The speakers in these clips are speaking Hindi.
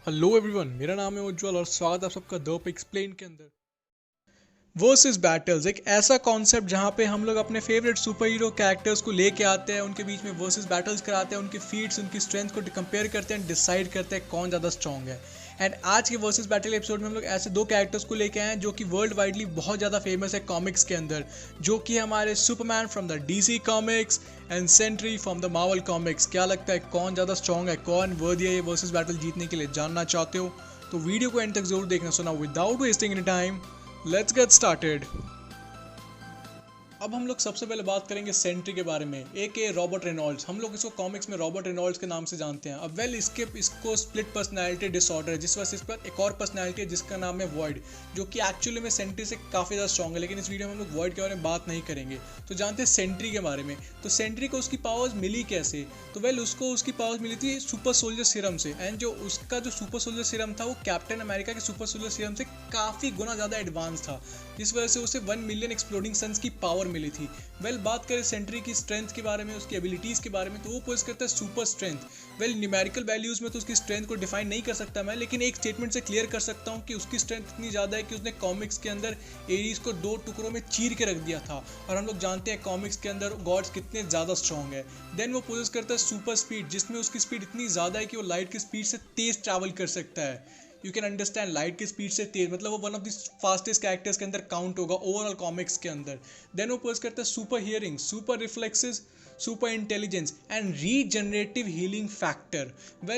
हेलो एवरीवन, मेरा नाम है उज्जवल और स्वागत है आप सबका दोप एक्सप्लेन के अंदर। वर्सेस बैटल्स एक ऐसा कॉन्सेप्ट जहाँ पे हम लोग अपने फेवरेट सुपर हीरो कैरेक्टर्स को लेके आते हैं, उनके बीच में वर्सेस बैटल्स कराते हैं, उनके फीट्स उनकी स्ट्रेंथ को कंपेयर करते हैं, डिसाइड करते हैं कौन ज़्यादा स्ट्रॉन्ग है। एंड आज के वर्सेस बैटल एपिसोड में हम लोग ऐसे दो कैरेक्टर्स को लेके आए हैं जो कि वर्ल्ड वाइडली बहुत ज़्यादा फेमस है कॉमिक्स के अंदर, जो कि हमारे Superman from the DC comics and Sentry from the Marvel comics. क्या लगता है कौन ज़्यादा स्ट्रॉन्ग है, कौन वर्दी है ये वर्सेस बैटल जीतने के लिए? जानना चाहते हो तो वीडियो को एंड तक जरूर देखना। सुना without wasting any time, let's get started. अब हम लोग सबसे पहले बात करेंगे सेंट्री के बारे में, एक रॉबर्ट रेनॉल्ड्स। हम लोग इसको कॉमिक्स में रॉबर्ट रेनॉल्ड्स के नाम से जानते हैं। अब इसको स्प्लिट पर्सनैलिटी डिसऑर्डर है, जिस वजह से इस पर एक और पर्सनैलिटी है जिसका नाम है वॉइड, जो कि एक्चुअली में सेंट्री से काफ़ी ज़्यादा स्ट्रॉन्ग है। लेकिन इस वीडियो में हम लोग वॉइड के बारे में बात नहीं करेंगे। तो जानते हैं सेंट्री के बारे में। तो सेंट्री को उसकी पावर्स मिली कैसे? तो उसको उसकी पावर्स मिली थी सुपर सोल्जर सीरम से। एंड जो उसका जो सुपर सोल्जर सीरम था वो कैप्टन अमेरिका के सुपर सोल्जर सीरम से काफ़ी गुना ज़्यादा एडवांस था, जिस वजह से उसे 1 मिलियन एक्सप्लोडिंग सन्स की पावर मिली थी। बात करें सेंट्री की स्ट्रेंथ के बारे में, उसकी एबिलिटीज़ के बारे में, तो वो पोज करता है सुपर स्ट्रेंथ। न्यूमेरिकल वैल्यूज़ में तो उसकी स्ट्रेंथ को डिफाइन नहीं कर सकता मैं, लेकिन एक स्टेटमेंट से क्लियर कर सकता हूँ कि उसकी स्ट्रेंथ इतनी ज़्यादा है कि उसने कॉमिक्स के अंदर एरीज को 2 टुकड़ों में चीर के रख दिया था। और हम लोग जानते हैं कॉमिक्स के अंदर गॉड्स कितने ज़्यादा स्ट्रॉन्ग है। देन वो पोजेस करता है सुपर स्पीड, जिसमें उसकी स्पीड इतनी ज़्यादा है कि वो लाइट की स्पीड से तेज़ ट्रैवल कर सकता है। यू कैन अंडरस्टैंड, लाइट की स्पीड से तेज, मतलब वो one of the fastest characters के अंदर काउंट होगा ओवरऑल कॉमिक्स के अंदर। देन वो पोज करता है super hearing, super reflexes, super intelligence and regenerative healing factor.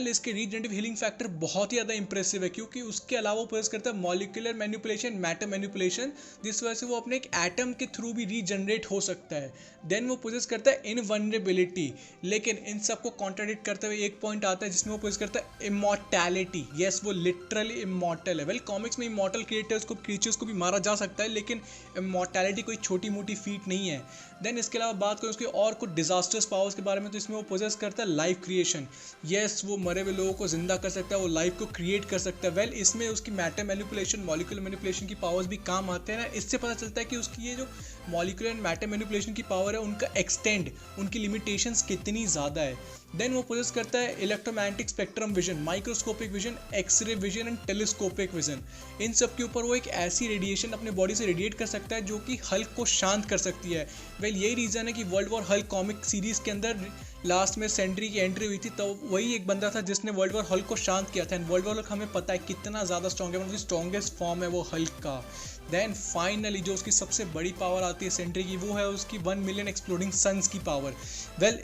इसके रीजनरेटिव हीलिंग फैक्टर बहुत ही ज़्यादा इंप्रेसिव है, क्योंकि उसके अलावा वो पोज करता है मॉलिक्यूलर मैनिपुलेशन, मैटर मैनिपुलेशन, जिस वजह से वो अपने एक एटम के थ्रू भी रीजनरेट हो सकता है। देन वो पोजेस करता है इनवनरेबिलिटी, लेकिन इन सबको कॉन्ट्राडिक्ट करते हुए एक पॉइंट आता है जिसमें वो पोजेस करता है इमॉर्टैलिटी। यस, वो लिटरली इमॉर्टल है। कॉमिक्स में इमॉर्टल क्रिएचर्स को भी मारा जा सकता है, लेकिन इमॉर्टैलिटी कोई छोटी मोटी फीट नहीं है। देन इसके अलावा बात करें उसके और कुछ डिजास्टर्स पावर्स के बारे में, तो इसमें वो पोजेस करता है लाइफ क्रिएशन। यस, वो मरे हुए लोगों को जिंदा कर सकता है, वो लाइफ को क्रिएट कर सकता है। इसमें उसकी मैटर मैनिपुलेशन, मॉलिक्यूलर मैनिपुलेशन की पावर्स भी काम आते हैं ना। इससे पता चलता है कि उसकी ये जो मॉलिक्यूलर एंड मैटर मैनिपुलेशन की पावर है, उनका एक्सटेंड, उनकी लिमिटेशंस कितनी ज़्यादा है। देन वो पोजेस करता है electromagnetic spectrum vision, microscopic vision, x ray vision and telescopic vision. इन सब के ऊपर वो एक ऐसी रेडिएशन अपने बॉडी से रेडिएट कर सकता है जो कि हल्क को शांत कर सकती है। यही रीज़न है कि world war Hulk comic series के अंदर लास्ट में सेंट्री की एंट्री हुई थी, तो वही एक बंदा था जिसने वर्ल्ड वॉर हल्क को शांत किया था। एंड वर्ल्ड वॉर हल्क हमें पता है कितना ज़्यादा स्ट्रॉन्ग है, मतलब स्ट्रॉन्गेस्ट फॉर्म है वो हल्क का। देन फाइनली जो उसकी सबसे बड़ी पावर आती है सेंट्री की, वो है उसकी 1 मिलियन एक्सप्लोडिंग सन्स की पावर।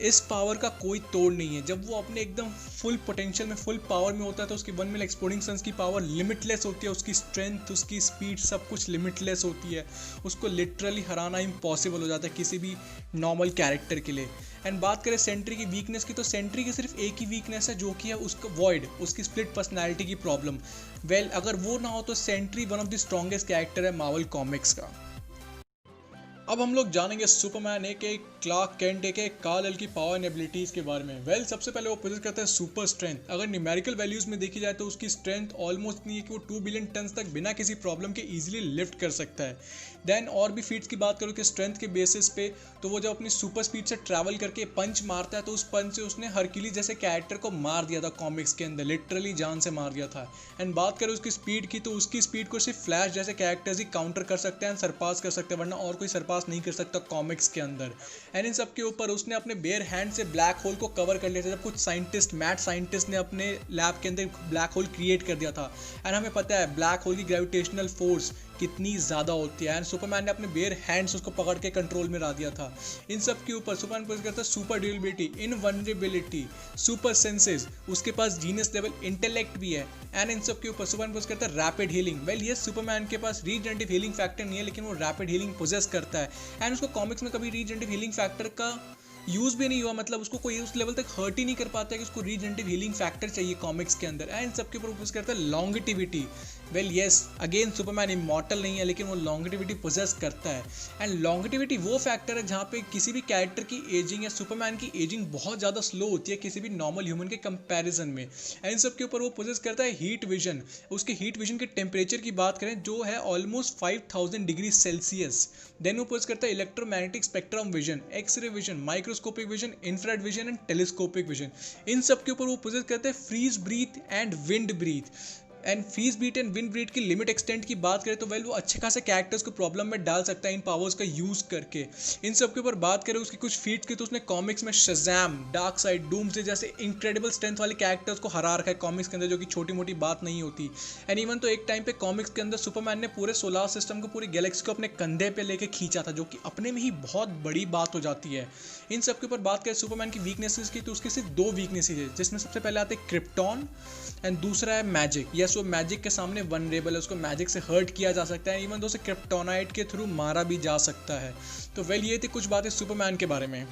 इस पावर का कोई तोड़ नहीं है। जब वो अपने एकदम फुल पोटेंशियल में, फुल पावर में होता है, तो उसकी 1 मिलियन एक्सप्लोडिंग सन्स की पावर लिमिटलेस होती है। उसकी स्ट्रेंथ, उसकी स्पीड, सब कुछ लिमिटलेस होती है। उसको लिटरली हराना इम्पॉसिबल हो जाता है किसी भी नॉर्मल कैरेक्टर के लिए। एंड बात करें सेंट्री की वीकनेस की, तो सेंट्री की सिर्फ एक ही वीकनेस है, जो कि है उसका वॉइड, उसकी स्प्लिट पर्सनैलिटी की प्रॉब्लम। अगर वो ना हो तो Sentry one of the strongest character है मार्वल कॉमिक्स का। अब हम लोग जानेंगे सुपरमैन के क्लार्क केंट के कार्ल-एल की पावर एंड एबिलिटीज़ के बारे में। सबसे पहले वो पोजेस करता है सुपर स्ट्रेंथ। अगर न्यूमेरिकल वैल्यूज़ में देखी जाए तो उसकी स्ट्रेंथ ऑलमोस्ट इतनी है कि वो 2 बिलियन टन्स तक बिना किसी प्रॉब्लम के इजीली लिफ्ट कर सकता है। देन और भी फीट्स की बात करूँ कि स्ट्रेंथ के बेसिस पे, तो वो जब अपनी सुपर स्पीड से ट्रैवल करके पंच मारता है, तो उस पंच से उसने हरक्यूलिस जैसे कैरेक्टर को मार दिया था कॉमिक्स के अंदर, लिटरली जान से मार दिया था। एंड बात करें उसकी स्पीड की, तो उसकी स्पीड को सिर्फ फ्लैश जैसे कैरेक्टर्स ही काउंटर कर सकते हैं, सरपास कर सकते हैं, वरना और कोई सरपास नहीं कर सकता कॉमिक्स के अंदर। एंड इन सब के ऊपर उसने अपने बेयर हैंड से ब्लैक होल को कवर कर लिया था, जब कुछ साइंटिस्ट, मैथ साइंटिस्ट ने अपने लैब के अंदर ब्लैक होल क्रिएट कर दिया था। एंड हमें पता है ब्लैक होल की ग्रेविटेशनल फोर्स कितनी ज़्यादा होती है, एंड सुपरमैन ने अपने बेयर हैंड्स उसको पकड़ के कंट्रोल में ला दिया था। इन सब के ऊपर सुपरमैन पोजेस करता है सुपर ड्यूरेबिलिटी, इनवनरेबिलिटी, सुपर सेंसेस, उसके पास जीनियस लेवल इंटेलेक्ट भी है। एंड इन सब के ऊपर सुपरमैन पोजेस करता है रैपिड हीलिंग। ये सुपरमैन के पास रीजनरेटिव हीलिंग फैक्टर नहीं है, लेकिन वो रैपिड हीलिंग पोजेस करता है। एंड उसको कॉमिक्स में कभी रीजनरेटिव हीलिंग फैक्टर का यूज़ भी नहीं हुआ, मतलब उसको कोई उस लेवल तक हर्ट ही नहीं कर पाता है कि उसको रीजनरेटिव हीलिंग फैक्टर चाहिए कॉमिक्स के अंदर। एंड सबके ऊपर फोकस करता है longevity. Well yes, again Superman immortal नहीं है लेकिन वो लॉन्गेटिविटी पोजेस करता है। एंड लॉन्गेटिविटी वो फैक्टर है जहाँ पे किसी भी कैरेक्टर की एजिंग या सुपरमैन की एजिंग बहुत ज़्यादा स्लो होती है किसी भी नॉर्मल ह्यूमन के कंपैरिजन में। एंड इन सब के ऊपर वो पोजेस करता है हीट विजन। उसके हीट विजन के टेम्परेचर की बात करें जो है ऑलमोस्ट 5000 डिग्री सेल्सियस। देन वो पोजेस करता है electromagnetic spectrum vision, x ray vision, microscopic vision, infrared vision and telescopic vision. इन सब के ऊपर वो पोजेस करते हैं freeze breath and wind breath. And freeze breath and wind breed की लिमिट एक्सटेंड की बात करें तो वेल वो अच्छे खासे कैरेक्टर्स को प्रॉब्लम में डाल सकता है इन पावर्स का यूज करके। इन सब के ऊपर बात करें उसकी कुछ फीट्स की तो उसने कॉमिक्स में शज़ैम, डार्क साइड, डूम्सडे जैसे इंक्रेडिबल स्ट्रेंथ वाले कैरेक्टर्स को हरा रखा है कॉमिक्स के अंदर, जो कि छोटी मोटी बात नहीं होती। एंड इवन तो एक टाइम पे कॉमिक्स के अंदर सुपरमैन ने पूरे सोलार सिस्टम को, पूरी गैलेक्सी को अपने कंधे पे लेके खींचा था, जो कि अपने में ही बहुत बड़ी बात हो जाती है। इन सब के ऊपर बात करें सुपरमैन की वीकनेसेस की तो उसकी सिर्फ 2 वीकनेसेस है, जिसमें सबसे पहले आते हैं क्रिप्टॉन एंड दूसरा है मैजिक। यस, वो मैजिक के सामने वनरेबल है, उसको मैजिक से हर्ट किया जा सकता है, इवन दो से क्रिप्टोनाइट के थ्रू मारा भी जा सकता है। तो वेल ये थी कुछ बातें सुपरमैन के बारे में।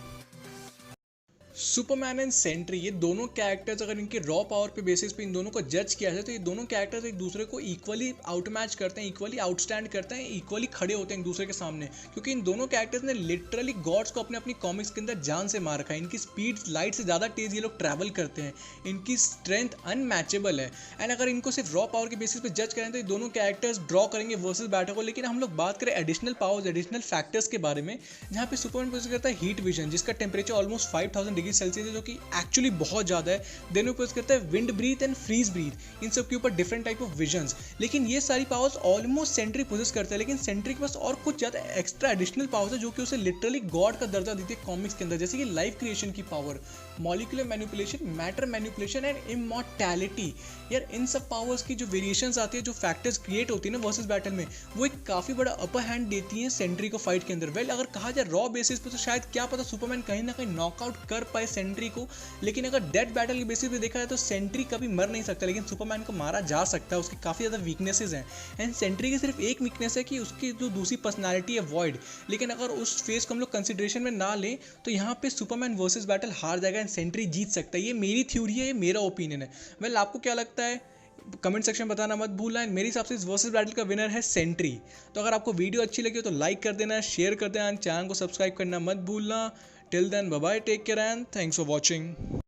सुपरमैन एंड सेंट्री, ये दोनों कैरेक्टर्स अगर इनके रॉ पावर पे बेसिस पे इन दोनों को जज किया जाए तो ये दोनों कैरेक्टर्स एक दूसरे को इक्वली आउटमैच करते हैं, इक्वली आउटस्टैंड करते हैं, इक्वली खड़े होते हैं एक दूसरे के सामने, क्योंकि इन दोनों कैरेक्टर्स ने लिटरली गॉड्स को अपने अपनी कॉमिक्स के अंदर जान से मार रखा है। इनकी स्पीड लाइट से ज़्यादा तेज ये लोग ट्रैवल करते हैं, इनकी स्ट्रेंथ अनमैचेबल है। एंड अगर इनको सिर्फ रॉ पावर के बेसिस पे जज करें तो ये दोनों कैरेक्टर्स ड्रॉ करेंगे वर्सेस बैटल को। लेकिन हम लोग बात करें एडिशनल पावर्स, एडिशनल फैक्टर्स के बारे में, जहाँ पे सुपरमैन पोजेस करता है हीट विजन, जिसका टेम्परेचर ऑलमोस्ट 5000 डिग्री सेल्सियस है, जो कि एक्चुअली बहुत ज़्यादा है। देन ऊपर करता है wind breath and freeze breath, इन सब के ऊपर डिफरेंट टाइप ऑफ विजन्स। लेकिन ये सारी पावर्स ऑलमोस्ट सेंट्री पोजेस करता है, लेकिन सेंट्री के पास और कुछ ज़्यादा एक्स्ट्रा एडिशनल पावर्स है जो कि उसे लिटरली गॉड का दर्जा देती है कॉमिक्स के अंदर, जैसे कि लाइफ क्रिएशन की power, molecular manipulation, matter manipulation and immortality. यार इन सब पावर्स की जो वेरिएशंस आती है, जो फैक्टर्स क्रिएट होती है ना वर्सेस बैटल में, वो एक काफ़ी बड़ा अपर हैंड देती है सेंट्री को फाइट के अंदर। वेल अगर कहा जाए रॉ बेसिस पे तो शायद क्या पता सुपरमैन कहीं ना कहीं नॉकआउट कर पाए सेंट्री को, लेकिन अगर डेड बैटल के बेसिस पे देखा जाए तो सेंट्री कभी मर नहीं सकता, लेकिन सुपरमैन को मारा जा सकता है। उसकी काफ़ी ज़्यादा वीकनेसेस हैं। एंड सेंट्री की सिर्फ एक वीकनेस है कि उसकी जो दूसरी पर्सनैलिटी है वॉइड, लेकिन अगर उस फेस को हम लोग कंसिडरेशन में ना लें तो यहाँ पे सुपरमैन वर्सेस बैटल हार जाएगा एंड सेंट्री जीत सकता है। ये मेरी थ्योरी है, ये मेरा ओपिनियन है। वेल आपको क्या लगता है कमेंट सेक्शन में बताना मत भूलना। एंड मेरे हिसाब से इस वर्सेस बैटल का विनर है सेंट्री। तो अगर आपको वीडियो अच्छी लगी हो तो लाइक कर देना, शेयर कर देना, चैनल को सब्सक्राइब करना मत भूलना। Till then bye bye, take care and thanks for watching.